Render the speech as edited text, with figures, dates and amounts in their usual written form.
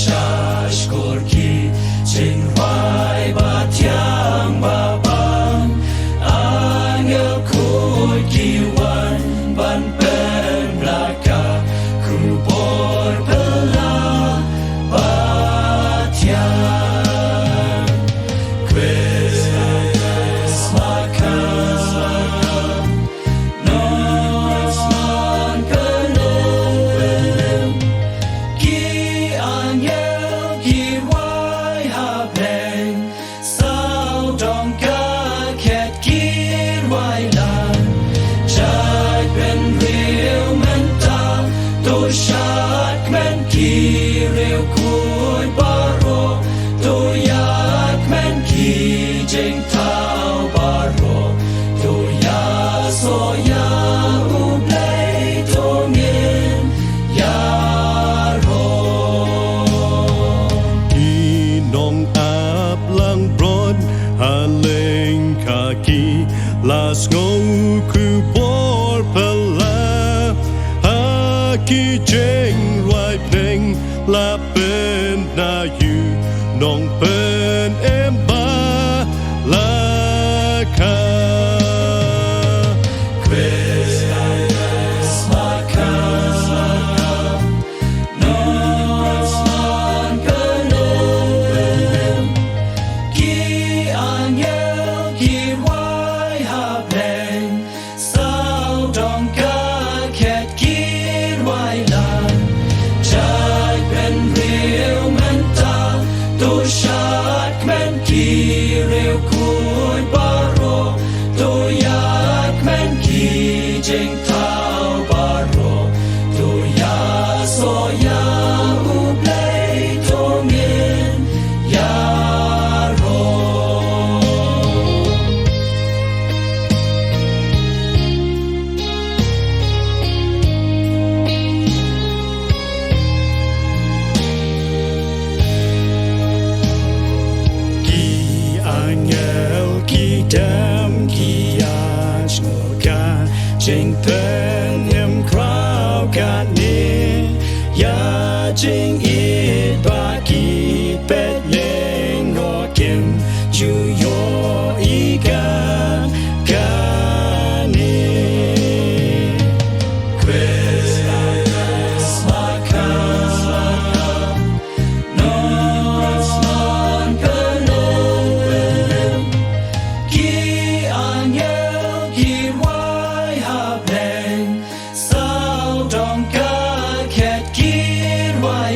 shash korki ching hoài ba thiang ba bang angel khôi kỳวันban pen blaka khu bor pela ba thiang Christmas makam nos man kanom ki angel ki wai ha pen sao dong ka khet ki wai lan chai pen real man ta to shat man ki real koi baro to yak man ki jing tao baro to ya so ya u play to ngin ya ro Ki nong ap lang bron ha leng ka ki las ngong ku bor pala ha ki jeng rai peng la pen na you nong pen em ba la ka Christmas makam nos man kanom ki angel ki wai ha pen sao dong ka khet ki wai lan chai pen real man ta to shat man ki real koi baro to yak man ki jing tao baro to ya so ya u play to ngin ya ro Ki angel ki dam ki ach no ka jing pen em krao ka ni ya jing it ba ki pet leng no kim chu yo I ka ni Christmas makam nos man kanom ki angel ki wai ha pen sao dong ka khet ki wai